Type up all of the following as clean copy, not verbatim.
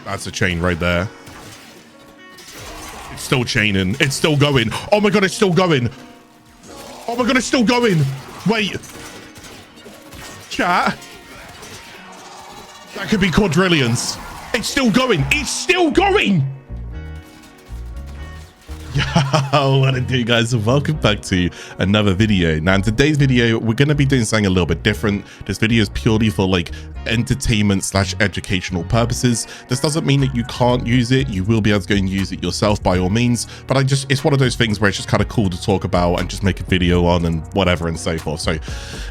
That's a chain right there. It's still chaining. It's still going. Oh my god, it's still going. Oh my god, it's still going. Wait. Chat. That could be quadrillions. It's still going. It's still going. Yo, what it do, guys, and welcome back to another video. Now in today's video we're going to be doing something a little bit different. This video is purely for like entertainment / educational purposes. This doesn't mean that you can't use it. You will be able to go and use it yourself by all means, but it's one of those things where it's just kind of cool to talk about and just make a video on and whatever and so forth. So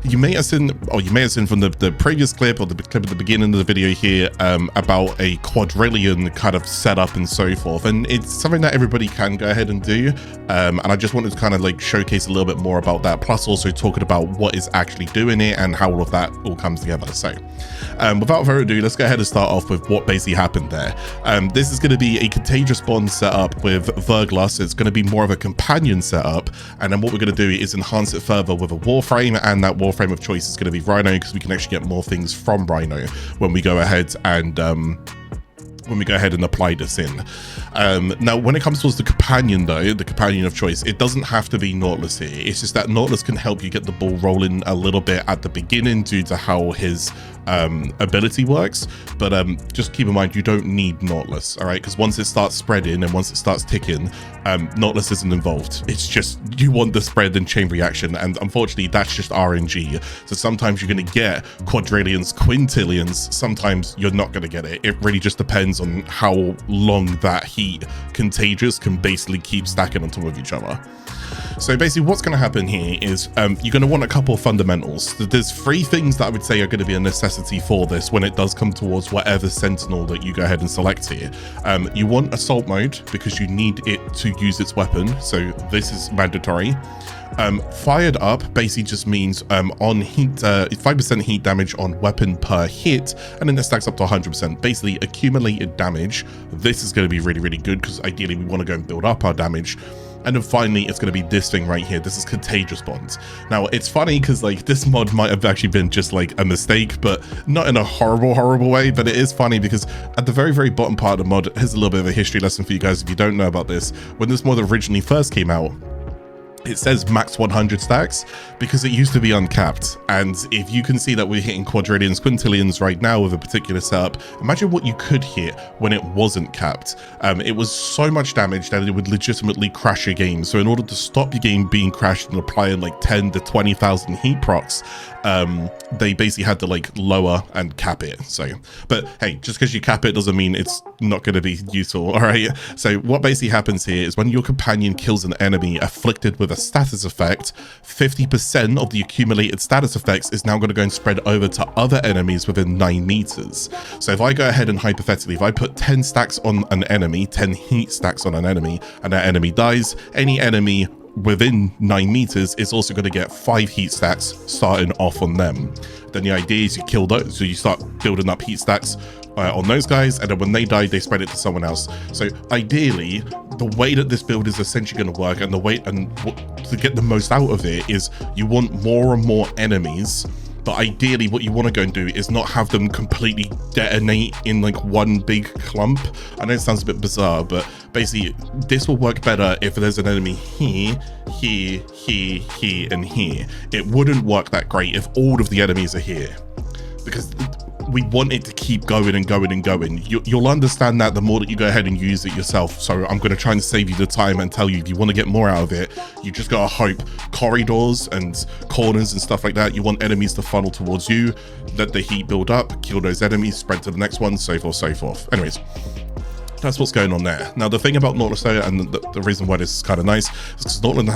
you may have seen, or you may have seen from the previous clip or the clip at the beginning of the video here about a quadrillion kind of setup and so forth, and it's something that everybody can go ahead and do, and I just wanted to kind of like showcase a little bit more about that, plus also talking about what is actually doing it and how all of that all comes together. So without further ado, let's go ahead and start off with what basically happened there. This is going to be a Contagious bond setup with Verglas. It's going to be more of a companion setup, and then what we're going to do is enhance it further with a Warframe, and that Warframe of choice is going to be Rhino, because we can actually get more things from Rhino when we go ahead and apply this in. Now, when it comes towards the companion though, the companion of choice, it doesn't have to be Nautilus here. It's just that Nautilus can help you get the ball rolling a little bit at the beginning due to how his ability works, but just keep in mind you don't need Nautilus, all right? Because once it starts spreading and once it starts ticking, Nautilus isn't involved. It's just you want the spread and chain reaction, and unfortunately that's just RNG. So sometimes you're going to get quadrillions, quintillions, sometimes you're not going to get it. It really just depends on how long that heat Contagious can basically keep stacking on top of each other. So basically what's going to happen here is you're going to want a couple of fundamentals. There's 3 things that I would say are going to be a necessity for this when it does come towards whatever sentinel that you go ahead and select here. You want assault mode because you need it to use its weapon, so this is mandatory. Fired up basically just means on heat, 5% heat damage on weapon per hit, and then it stacks up to 100%. Basically accumulated damage. This is going to be really, really good because ideally we want to go and build up our damage. And then finally, it's going to be this thing right here. This is Contagious bonds. Now, it's funny because like this mod might have actually been just like a mistake, but not in a horrible way. But it is funny because at the very, very bottom part of the mod, here's a little bit of a history lesson for you guys if you don't know about this. When this mod originally first came out, it says max 100 stacks because it used to be uncapped. And if you can see that we're hitting quadrillions, quintillions right now with a particular setup, imagine what you could hit when it wasn't capped. It was so much damage that it would legitimately crash your game. So in order to stop your game being crashed and applying like 10 to 20,000 heat procs, they basically had to like lower and cap it. So, but hey, just because you cap it doesn't mean it's not going to be useful. All right. So what basically happens here is when your companion kills an enemy afflicted with a status effect, 50% of the accumulated status effects is now going to go and spread over to other enemies within 9 meters. So if I go ahead and hypothetically, if I put 10 stacks on an enemy, 10 heat stacks on an enemy, and that enemy dies, any enemy within 9 meters is also going to get 5 heat stacks starting off on them. Then the idea is you kill those, so you start building up heat stacks on those guys, and then when they die, they spread it to someone else. So ideally, the way that this build is essentially going to work, and the way and to get the most out of it, is you want more and more enemies. But ideally what you want to go and do is not have them completely detonate in like one big clump. I know it sounds a bit bizarre, but basically this will work better if there's an enemy here, here, and here. It wouldn't work that great if all of the enemies are here, because we want it to keep going and going and going. You'll understand that the more that you go ahead and use it yourself. So I'm going to try and save you the time and tell you, if you want to get more out of it, you just got to hope corridors and corners and stuff like that. You want enemies to funnel towards you, let the heat build up, kill those enemies, spread to the next one, so forth, so forth. Anyways, that's what's going on there. Now, the thing about Nautilus though, and the reason why this is kind of nice, is because Nautilus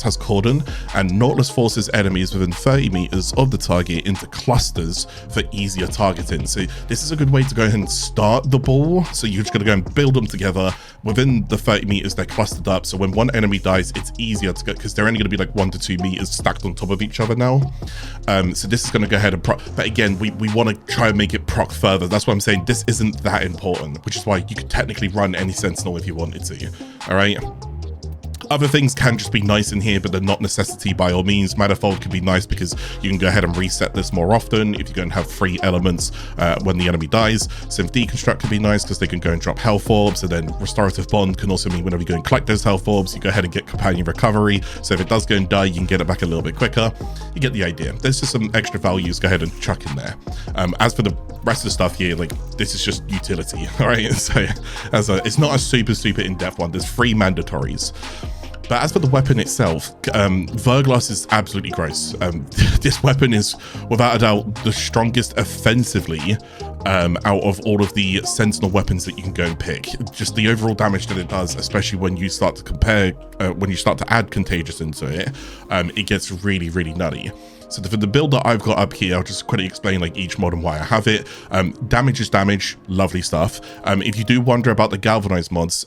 has cordon, and Nautilus forces enemies within 30 meters of the target into clusters for easier targeting. So this is a good way to go ahead and start the ball. So you're just going to go and build them together within the 30 meters. They're clustered up, so when one enemy dies, it's easier to get, because they're only going to be like 1 to 2 meters stacked on top of each other now. So this is going to go ahead and proc, but again, we want to try and make it proc further. That's why I'm saying this isn't that important, which is why you could technically run any sentinel if you wanted to. All right. Other things can just be nice in here, but they're not necessity by all means. Manifold can be nice because you can go ahead and reset this more often if you're going to have 3 elements when the enemy dies. Synth Deconstruct can be nice because they can go and drop health orbs, and then Restorative Bond can also mean whenever you go and collect those health orbs, you go ahead and get Companion Recovery. So if it does go and die, you can get it back a little bit quicker. You get the idea. There's just some extra values go ahead and chuck in there. As for the rest of the stuff here, like, this is just utility, all right? So it's not a super in-depth one. There's 3 mandatories. But as for the weapon itself, Verglas is absolutely gross. This weapon is, without a doubt, the strongest offensively out of all of the Sentinel weapons that you can go and pick. Just the overall damage that it does, especially when you start to compare, when you start to add Contagious into it, it gets really nutty. So for the build that I've got up here, I'll just quickly explain like each mod and why I have it. Damage is damage, lovely stuff. If you do wonder about the galvanized mods,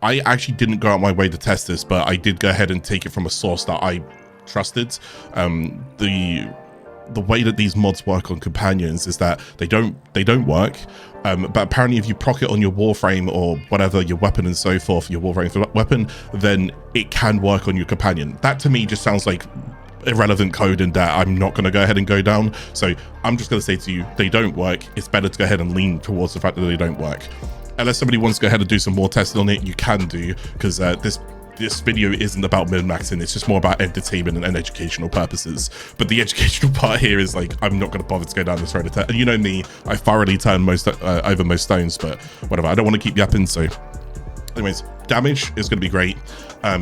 I actually didn't go out my way to test this, but I did go ahead and take it from a source that I trusted. The way that these mods work on companions is that they don't work. But apparently if you proc it on your Warframe or whatever, your weapon and so forth, your Warframe weapon, then it can work on your companion. That to me just sounds like irrelevant code, and that I'm not going to go ahead and go down. So I'm just going to say to you, they don't work. It's better to go ahead and lean towards the fact that they don't work. Unless somebody wants to go ahead and do some more testing on it, you can do, because this video isn't about min-maxing. It's just more about entertainment and educational purposes. But the educational part here is like, I'm not going to bother to go down this road. And you know me, I thoroughly turn over most stones, but whatever. I don't want to keep yapping. So anyways, damage is going to be great.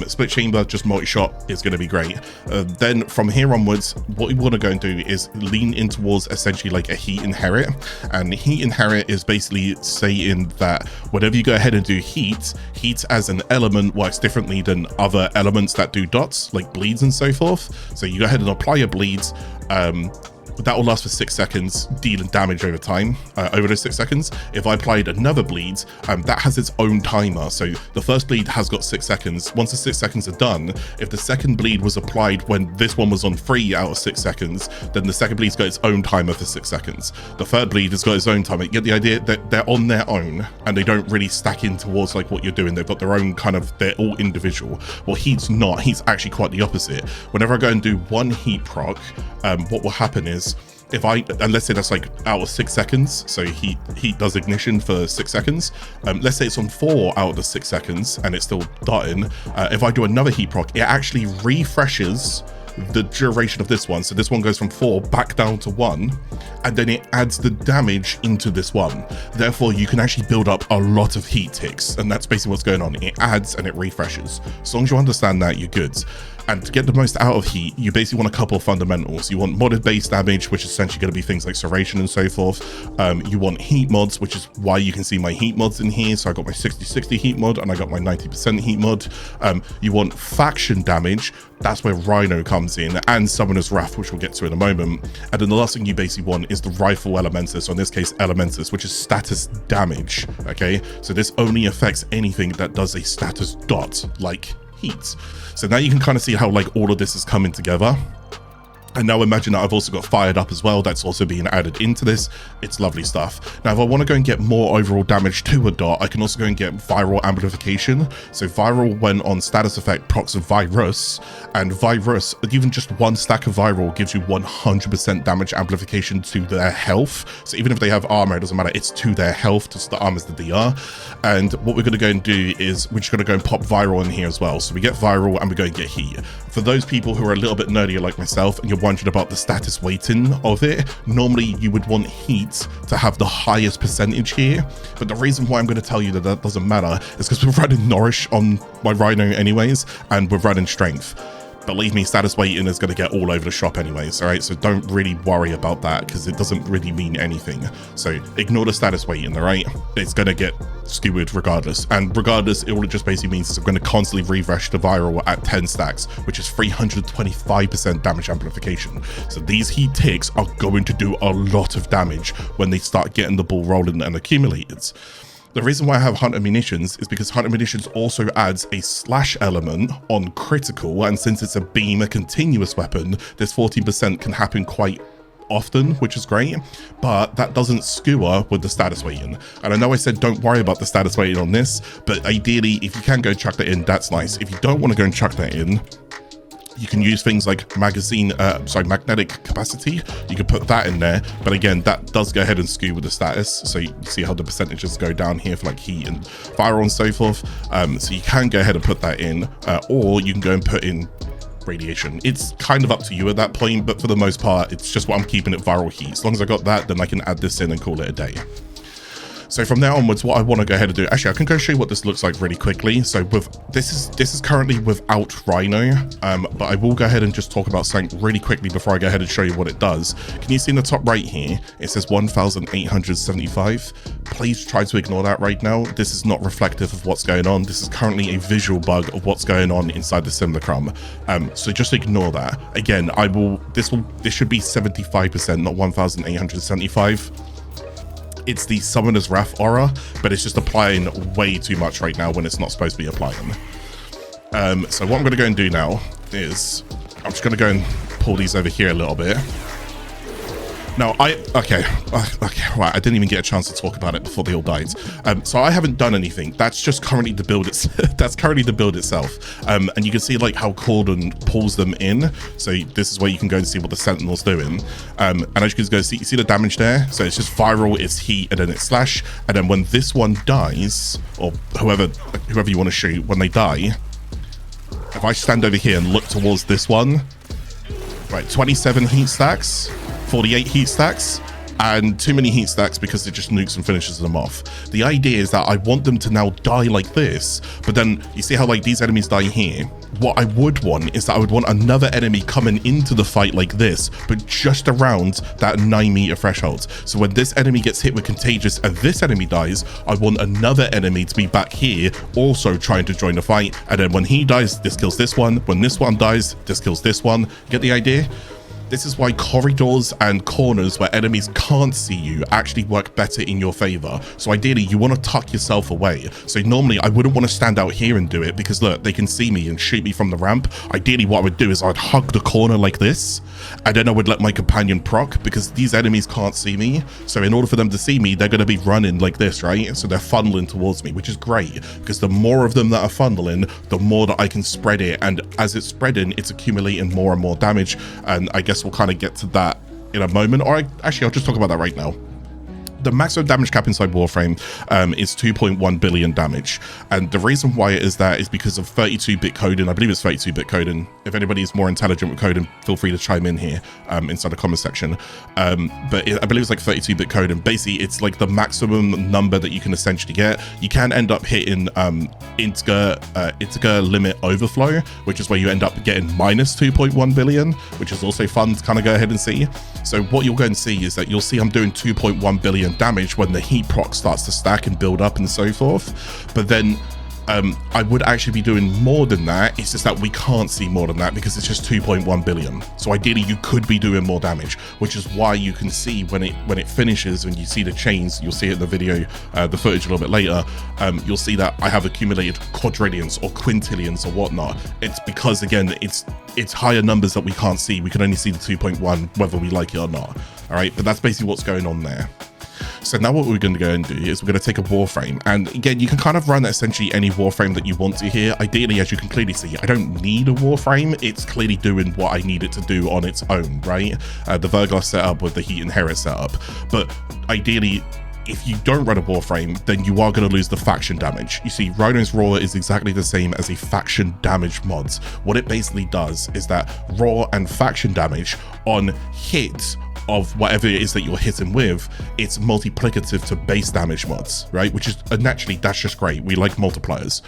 Split chamber, just multi-shot, is going to be great. Then from here onwards, what we want to go and do is lean in towards essentially like a heat inherit. And heat inherit is basically saying that whenever you go ahead and do heat as an element works differently than other elements that do dots, like bleeds and so forth. So you go ahead and apply your bleeds. That will last for 6 seconds, dealing damage over time, over those 6 seconds. If I applied another bleed, that has its own timer. So the first bleed has got 6 seconds. Once the 6 seconds are done, if the second bleed was applied when this one was on 3 out of 6 seconds, then the second bleed's got its own timer for 6 seconds. The third bleed has got its own timer. You get the idea that they're on their own and they don't really stack in towards like what you're doing. They've got their own kind of, they're all individual. Well, heat's not. Heat's actually quite the opposite. Whenever I go and do one heat proc, what will happen is, if and let's say that's like out of 6 seconds, so heat does ignition for 6 seconds. Let's say it's on 4 out of the 6 seconds and it's still dotting. If I do another heat proc, it actually refreshes the duration of this one. So this one goes from 4 back down to 1, and then it adds the damage into this one. Therefore, you can actually build up a lot of heat ticks, and that's basically what's going on. It adds and it refreshes. As long as you understand that, you're good. And to get the most out of heat, you basically want a couple of fundamentals. You want modded base damage, which is essentially going to be things like serration and so forth. You want heat mods, which is why you can see my heat mods in here. So I got my 60-60 heat mod and I got my 90% heat mod. You want faction damage. That's where Rhino comes in, and Summoner's Wrath, which we'll get to in a moment. And then the last thing you basically want is the Rifle Elementus, or in this case Elementus, which is status damage. Okay, so this only affects anything that does a status dot, like heat. So now you can kind of see how like all of this is coming together. And now imagine that I've also got Fired Up as well. That's also being added into this. It's lovely stuff. Now, if I want to go and get more overall damage to a dot, I can also go and get Viral Amplification. So Viral, when on status effect, procs a Virus. And Virus, even just one stack of Viral gives you 100% damage amplification to their health. So even if they have armor, it doesn't matter. It's to their health, just the armor's the DR. And what we're going to go and do is we're just going to go and pop Viral in here as well. So we get Viral and we go and get Heat. For those people who are a little bit nerdier like myself, and you're wondering about the status weighting of it, normally you would want Heat to have the highest percentage here, but the reason why I'm going to tell you that that doesn't matter is because we're running Nourish on my Rhino anyways, and we're running Strength. Believe me, status weighting is going to get all over the shop anyways, all right? So don't really worry about that because it doesn't really mean anything. So ignore the status weighting, all right? It's going to get skewered regardless. And regardless, all it just basically means is I'm going to constantly refresh the Viral at 10 stacks, which is 325% damage amplification. So these heat ticks are going to do a lot of damage when they start getting the ball rolling and accumulated. The reason why I have Hunter Munitions is because Hunter Munitions also adds a slash element on critical, and since it's a beam, a continuous weapon, this 14% can happen quite often, which is great, but that doesn't skewer with the status weighting. And I know I said don't worry about the status weighting on this, but ideally, if you can go chuck that in, that's nice. If you don't want to go and chuck that in, you can use things like magnetic capacity. You can put that in there, but again, that does go ahead and skew with the status. So you see how the percentages go down here for like heat and fire and so forth. So you can go ahead and put that in, or you can go and put in radiation. It's kind of up to you at that point, but for the most part, it's just what I'm keeping it viral heat. As long as I got that, then I can add this in and call it a day. So from there onwards, what I want to go ahead and do, actually, I can go show you what this looks like really quickly. So with this is currently without Rhino, but I will go ahead and just talk about something really quickly before I go ahead and show you what it does. Can you see in the top right here, it says 1,875. Please try to ignore that right now. This is not reflective of what's going on. This is currently a visual bug of what's going on inside the simulacrum. So just ignore that. Again, this should be 75%, not 1,875. It's the Summoner's Wrath aura, but it's just applying way too much right now when it's not supposed to be applying. So what I'm going to go and do now is I'm just going to go and pull these over here a little bit. Now, okay, right, I didn't even get a chance to talk about it before they all died. So I haven't done anything. That's just currently the build. That's currently the build itself. And you can see like how Cordon pulls them in. So this is where you can go and see what the Sentinel's doing. And as you can go see, you see the damage there. So it's just viral, it's heat, and then it's slash. And then when this one dies, or whoever you want to shoot, when they die, if I stand over here and look towards this one, right, 27 heat stacks. 48 heat stacks, and too many heat stacks because it just nukes and finishes them off. The idea is that I want them to now die like this, but then you see how like these enemies die here. What I would want is that I would want another enemy coming into the fight like this, but just around that 9-meter threshold. So when this enemy gets hit with Contagious and this enemy dies, I want another enemy to be back here also trying to join the fight, and then when he dies, this kills this one. When this one dies, this kills this one. Get the idea? This is why corridors and corners where enemies can't see you actually work better in your favor. So ideally, you want to tuck yourself away. So normally, I wouldn't want to stand out here and do it because look, they can see me and shoot me from the ramp. Ideally, what I would do is I'd hug the corner like this, and then I would let my companion proc because these enemies can't see me. So in order for them to see me, they're going to be running like this, right? So they're funneling towards me, which is great because the more of them that are funneling, the more that I can spread it. And as it's spreading, it's accumulating more and more damage. And I guess we'll kind of get to that in a moment, or actually I'll just talk about that right now. The maximum damage cap inside Warframe is 2.1 billion damage, and the reason why it is that is because of 32-bit coding. I believe it's 32-bit coding. If anybody is more intelligent with coding, feel free to chime in here inside the comment section. But I believe it's like 32-bit coding. Basically, it's like the maximum number that you can essentially get. You can end up hitting integer limit overflow, which is where you end up getting minus 2.1 billion, which is also fun to kind of go ahead and see. So what you'll go and see is that you'll see I'm doing 2.1 billion damage when the heat proc starts to stack and build up and so forth. But then I would actually be doing more than that. It's just that we can't see more than that because it's just 2.1 billion. So ideally you could be doing more damage, which is why you can see when it finishes, when you see the chains, you'll see it in the video, the footage a little bit later, you'll see that I have accumulated quadrillions or quintillions or whatnot. It's because again, it's higher numbers that we can't see. We can only see the 2.1 whether we like it or not. All right, but that's basically what's going on there. So now what we're going to go and do is we're going to take a Warframe, and again, you can kind of run essentially any Warframe that you want to here. Ideally, as you can clearly see, I don't need a Warframe. It's clearly doing what I need it to do on its own, right? The Verglas setup with the Heat Inherit setup. But ideally, if you don't run a Warframe, then you are going to lose the faction damage. You see, Rhino's Raw is exactly the same as a faction damage mod. What it basically does is that raw and faction damage on hits of whatever it is that you're hitting with, it's multiplicative to base damage mods, right? Which is naturally, that's just great. We like multipliers.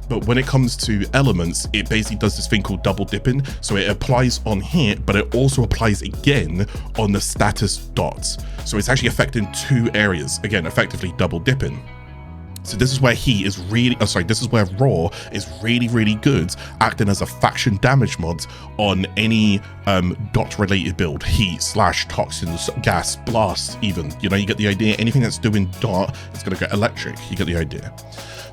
But when it comes to elements, it basically does this thing called double dipping. So it applies on hit, but it also applies again on the status dots. So it's actually affecting two areas, again, effectively double dipping. So this is where he is really, this is where Raw is really, really good, acting as a faction damage mod on any dot related build, heat, slash, toxins, gas, blast, even, you know, you get the idea. Anything that's doing dot, it's going to go electric. You get the idea.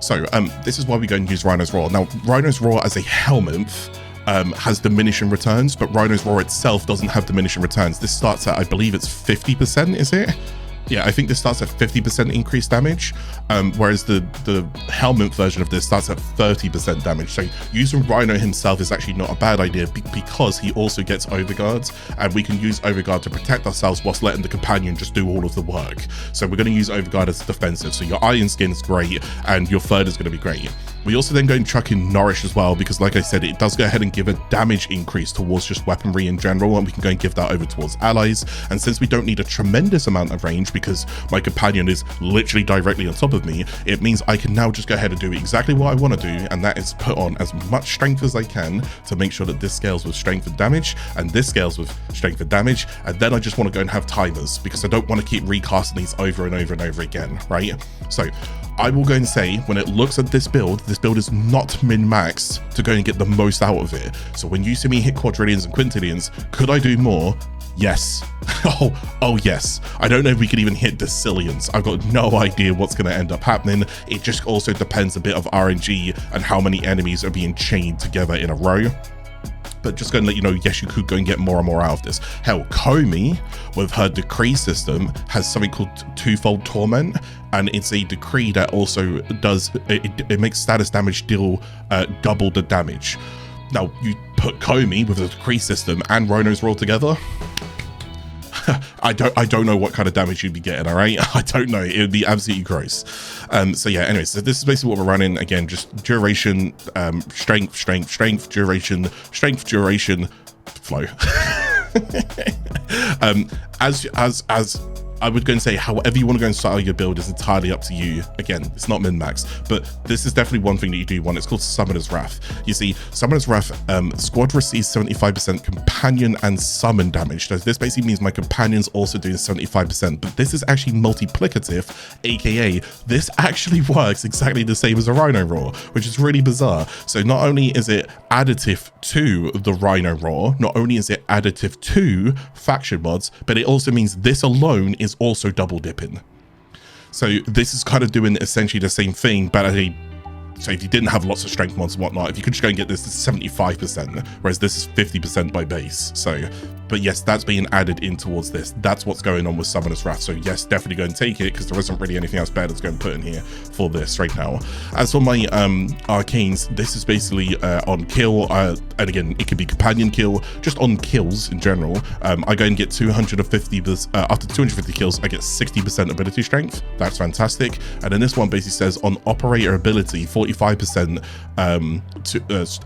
So this is why we go and use Rhino's Raw. Now, Rhino's Raw as a helmet, has diminishing returns, but Rhino's Roar itself doesn't have diminishing returns. This starts at, I believe it's 50%, is it? Yeah, I think this starts at 50% increased damage, whereas the helmet version of this starts at 30% damage. So using Rhino himself is actually not a bad idea because he also gets Overguards, and we can use Overguard to protect ourselves whilst letting the companion just do all of the work. So we're going to use Overguard as defensive. So your Iron Skin is great, and your Third is going to be great. We also then go and chuck in Nourish as well, because like I said, it does go ahead and give a damage increase towards just weaponry in general, and we can go and give that over towards allies. And since we don't need a tremendous amount of range because my companion is literally directly on top of me, it means I can now just go ahead and do exactly what I want to do, and that is put on as much strength as I can to make sure that this scales with strength and damage, and this scales with strength and damage, and then I just want to go and have timers because I don't want to keep recasting these over and over and over again, right? So I will go and say, when it looks at this build is not min-maxed to go and get the most out of it. So when you see me hit quadrillions and quintillions, could I do more? Yes. Oh yes. I don't know if we could even hit decillions. I've got no idea what's going to end up happening. It just also depends a bit of RNG and how many enemies are being chained together in a row. But just going to let you know, yes, you could go and get more and more out of this. Hell, Komi, with her decree system, has something called Twofold Torment, and it's a decree that also does, it makes status damage deal double the damage. Now, you put Komi with a decree system and Rhino's Roar together, I don't know what kind of damage you'd be getting, all right? I don't know. It would be absolutely gross. So yeah, anyway, so this is basically what we're running. Again, just duration, strength, duration, strength, duration, flow. As I would go and say, however you want to go and style your build is entirely up to you. Again, it's not min-max, but this is definitely one thing that you do want. It's called Summoner's Wrath. You see, Summoner's Wrath, squad receives 75% companion and summon damage. So this basically means my companion's also doing 75%, but this is actually multiplicative, aka this actually works exactly the same as a Rhino Roar, which is really bizarre. So not only is it additive to the Rhino Roar, not only is it additive to faction mods, but it also means this alone is also double dipping. So this is kind of doing essentially the same thing, but so if you didn't have lots of strength mods and whatnot, if you could just go and get this to 75%, whereas this is 50% by base. So, but yes, that's being added in towards this. That's what's going on with Summoner's Wrath. So yes, definitely go and take it, because there isn't really anything else better that's going to put in here for this right now. As for my arcanes, this is basically on kill, and again, it could be companion kill, just on kills in general. I go and get 250, after 250 kills, I get 60% ability strength. That's fantastic. And then this one basically says on operator ability, 45%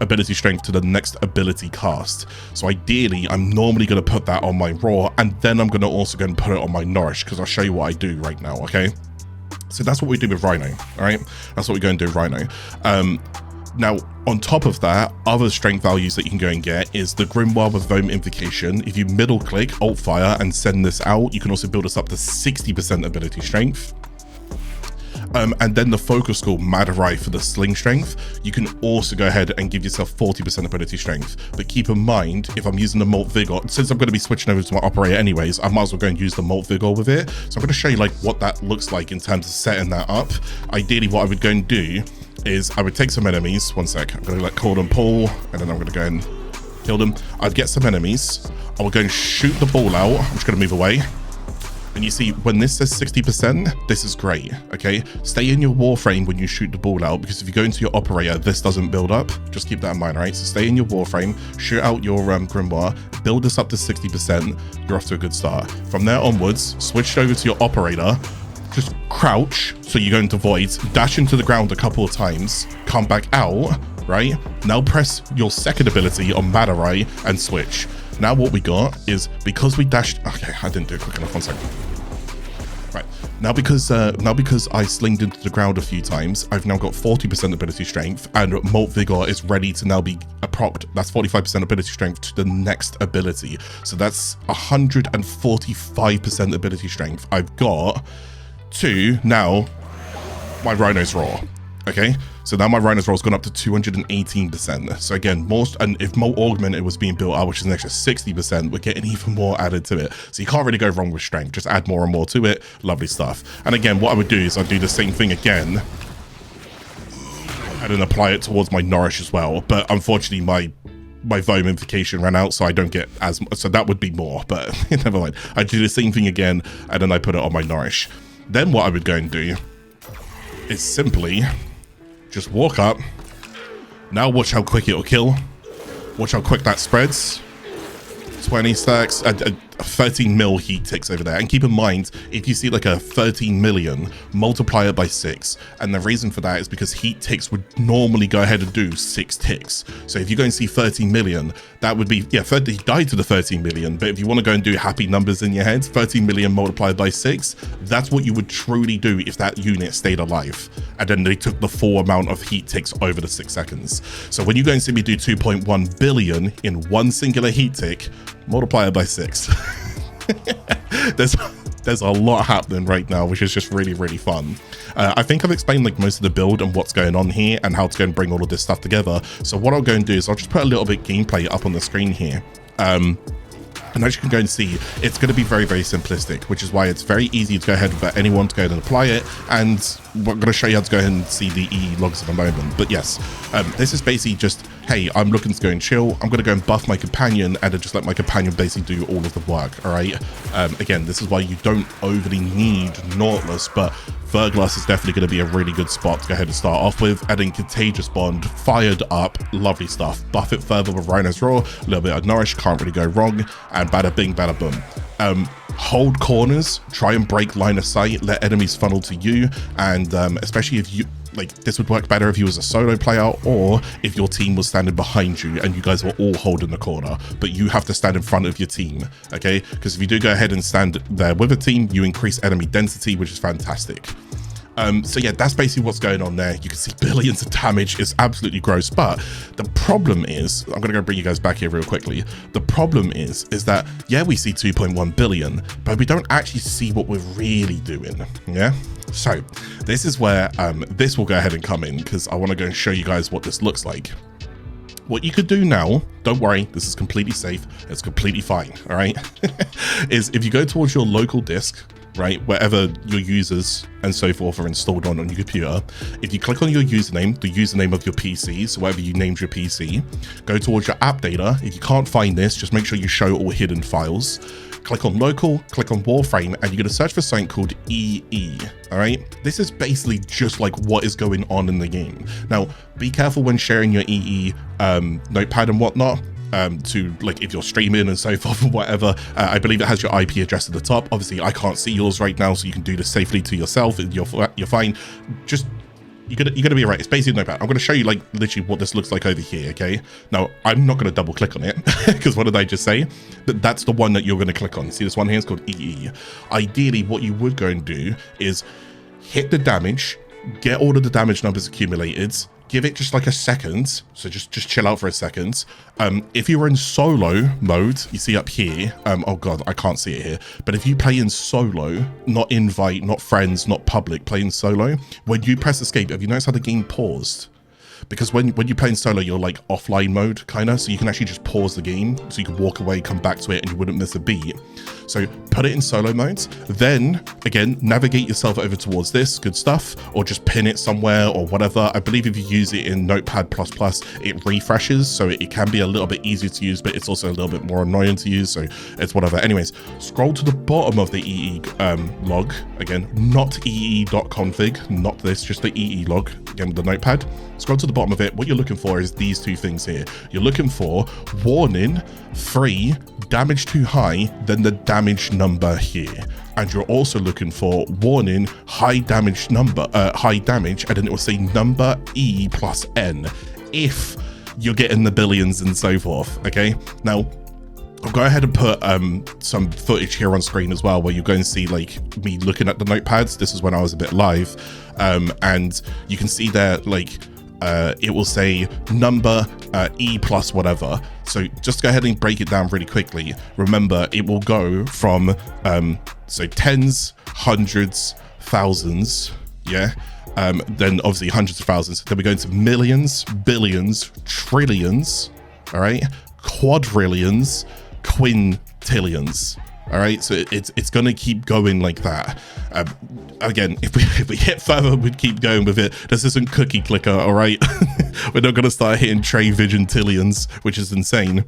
ability strength to the next ability cast. So ideally, I'm normally going to put that on my Raw, and then I'm going to also go and put it on my Nourish, because I'll show you what I do right now, okay? So that's what we do with Rhino, all right? That's what we're going to do with Rhino. Now, on top of that, other strength values that you can go and get is the Grimoire with Vome Invocation. If you middle click, alt fire, and send this out, you can also build us up to 60% ability strength. And then the focus skill Maduari for the sling strength, you can also go ahead and give yourself 40% ability strength. But keep in mind, if I'm using the Molt Vigor, since I'm going to be switching over to my operator anyways, I might as well go and use the Molt Vigor with it. So I'm going to show you like what that looks like in terms of setting that up. Ideally, what I would go and do is I would take some enemies. One sec, I'm going to call them pull, and then I'm going to go and kill them. I'd get some enemies. I will go and shoot the ball out. I'm just going to move away. And you see, when this says 60%, this is great, okay? Stay in your Warframe when you shoot the ball out, because if you go into your operator, this doesn't build up. Just keep that in mind, right? So stay in your Warframe, shoot out your Grimoire, build this up to 60%, you're off to a good start. From there onwards, switch over to your operator, just crouch, so you go into voids, dash into the ground a couple of times, come back out, right? Now press your second ability on Maduari and switch. Now what we got is, because we dashed, okay, I didn't do it quick enough, one second. Right, now because I slinged into the ground a few times, I've now got 40% ability strength, and Molt Vigor is ready to now be propped. That's 45% ability strength to the next ability. So that's 145% ability strength I've got to now my Rhino's Roar. Okay, so now my Rhino's Roar has gone up to 218%. So again, and if Molt Augmented was being built out, which is an extra 60%, we're getting even more added to it. So you can't really go wrong with strength. Just add more and more to it. Lovely stuff. And again, what I would do is I'd do the same thing again, and then apply it towards my Nourish as well. But unfortunately, my my Vome Invocation ran out, so I don't get as much, so that would be more, but never mind. I do the same thing again, and then I put it on my Nourish. Then what I would go and do is simply just walk up. Now watch how quick it'll kill. Watch how quick that spreads. 20 stacks, 13 mil heat ticks over there. And keep in mind, if you see like a 13 million, multiply it by 6. And the reason for that is because heat ticks would normally go ahead and do 6 ticks. So if you go and see 13 million, that would be, yeah, he died to the 13 million. But if you want to go and do happy numbers in your head, 13 million multiplied by 6, that's what you would truly do if that unit stayed alive. And then they took the full amount of heat ticks over the 6 seconds. So when you go and see me do 2.1 billion in one singular heat tick, multiply it by 6. There's a lot happening right now, which is just really, really fun. I think I've explained like most of the build and what's going on here and how to go and bring all of this stuff together. So what I'll go and do is I'll just put a little bit gameplay up on the screen here. And as you can go and see, it's going to be very, very simplistic, which is why it's very easy to go ahead for anyone to go ahead and apply it. And we're going to show you how to go ahead and see the EE logs in a moment. But yes, this is basically just, hey, I'm looking to go and chill. I'm going to go and buff my companion and then just let my companion basically do all of the work. All right. Again, this is why you don't overly need Nautilus, but Verglas is definitely going to be a really good spot to go ahead and start off with. Adding Contagious Bond, fired up, lovely stuff. Buff it further with Rhino's Roar, a little bit of Nourish, can't really go wrong, and bada bing, bada boom. Hold corners, try and break line of sight, let enemies funnel to you, and especially if you, like, this would work better if you was a solo player or if your team was standing behind you and you guys were all holding the corner, but you have to stand in front of your team, okay? Because if you do go ahead and stand there with a team, you increase enemy density, which is fantastic. So yeah, that's basically what's going on there. You can see billions of damage. It's absolutely gross. But the problem is, I'm going to go bring you guys back here real quickly. The problem is that, yeah, we see 2.1 billion, but we don't actually see what we're really doing. Yeah. So this is where this will go ahead and come in, because I want to go and show you guys what this looks like. What you could do now, don't worry, this is completely safe. It's completely fine. All right. Is if you go towards your local disk, right, wherever your users and so forth are installed on your computer, if you click on your username, the username of your PC, so whatever you named your PC, go towards your app data. If you can't find this, just make sure you show all hidden files. Click on local, click on Warframe, and you're going to search for something called EE. All right, this is basically just like what is going on in the game. Now, be careful when sharing your EE notepad and whatnot. To, like, if you're streaming and so forth or whatever. I believe it has your IP address at the top. Obviously I can't see yours right now, so you can do this safely to yourself. You're fine. Just you're gonna be right. It's basically notepad. I'm gonna show you like literally what this looks like over here. Okay, now I'm not gonna double click on it because what did I just say? But that's the one that you're gonna click on. See this one here is called EE. Ideally what you would go and do is hit the damage, get all of the damage numbers accumulated, give it just like a second, so just chill out for a second. If you were in solo mode, you see up here, oh god, I can't see it here, but if you play in solo, not invite, not friends, not public, play in solo, when you press escape, have you noticed how the game paused? Because when you play in solo, you're like offline mode kind of, so you can actually just pause the game, so you can walk away, come back to it, and you wouldn't miss a beat. So put it in solo modes, then again navigate yourself over towards this good stuff, or just pin it somewhere or whatever. I believe if you use it in Notepad++, it refreshes, so it can be a little bit easier to use, but it's also a little bit more annoying to use, so it's whatever. Anyways, scroll to the bottom of the EE log, again, not ee.config, not this, just the EE log, again with the notepad. Scroll to the bottom of it. What you're looking for is these two things here. You're looking for warning 3, damage too high, then the damage number here. And you're also looking for warning high damage number, high damage, and then it will say number E plus N if you're getting the billions and so forth. Okay, now I'll go ahead and put some footage here on screen as well, where you're going to see like me looking at the notepads. This is when I was a bit live, and you can see there like it will say number E plus whatever. So just go ahead and break it down really quickly. Remember, it will go from so tens, hundreds, thousands, yeah, then obviously hundreds of thousands, then we go into millions, billions, trillions, all right, quadrillions, quintillions. All right, so it's gonna keep going like that. Again, if we hit further, we'd keep going with it. This isn't cookie clicker, all right? We're not gonna start hitting Trey Vigintillions, which is insane.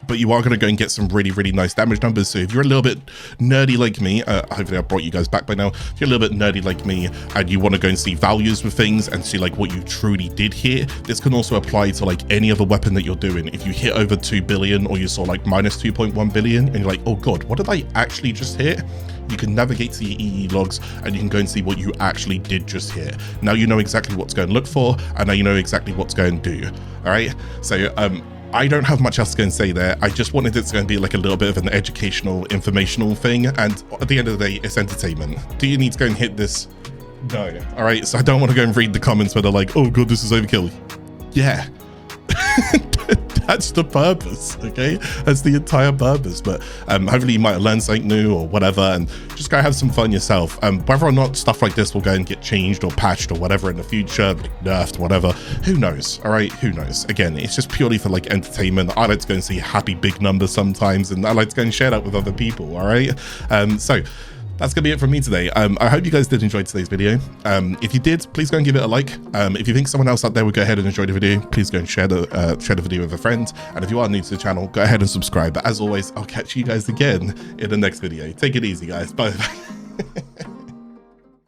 But you are going to go and get some really, really nice damage numbers. So if you're a little bit nerdy like me, hopefully I brought you guys back by now. If you're a little bit nerdy like me and you want to go and see values with things and see like what you truly did here, this can also apply to like any other weapon that you're doing. If you hit over 2 billion or you saw like minus 2.1 billion and you're like, oh God, what did I actually just hit? You can navigate to your EE logs and you can go and see what you actually did just hit. Now you know exactly what's going to look for, and now you know exactly what's going to do. All right. So, I don't have much else to go and say there. I just wanted it to go and be like a little bit of an educational, informational thing. And at the end of the day, it's entertainment. Do you need to go and hit this? No. All right. So I don't want to go and read the comments where they're like, oh God, this is overkill. Yeah. That's the purpose, okay? That's the entire purpose. But hopefully you might have learned something new or whatever, and just go have some fun yourself. Whether or not stuff like this will go and get changed or patched or whatever in the future, nerfed, whatever, who knows? All right, who knows? Again, it's just purely for like entertainment. I like to go and see happy big numbers sometimes, and I like to go and share that with other people. All right, so that's gonna be it from me today. I hope you guys did enjoy today's video. If you did, please go and give it a like. If you think someone else out there would go ahead and enjoy the video, please go and share the video with a friend. And if you are new to the channel, go ahead and subscribe. But as always, I'll catch you guys again in the next video. Take it easy, guys. Bye.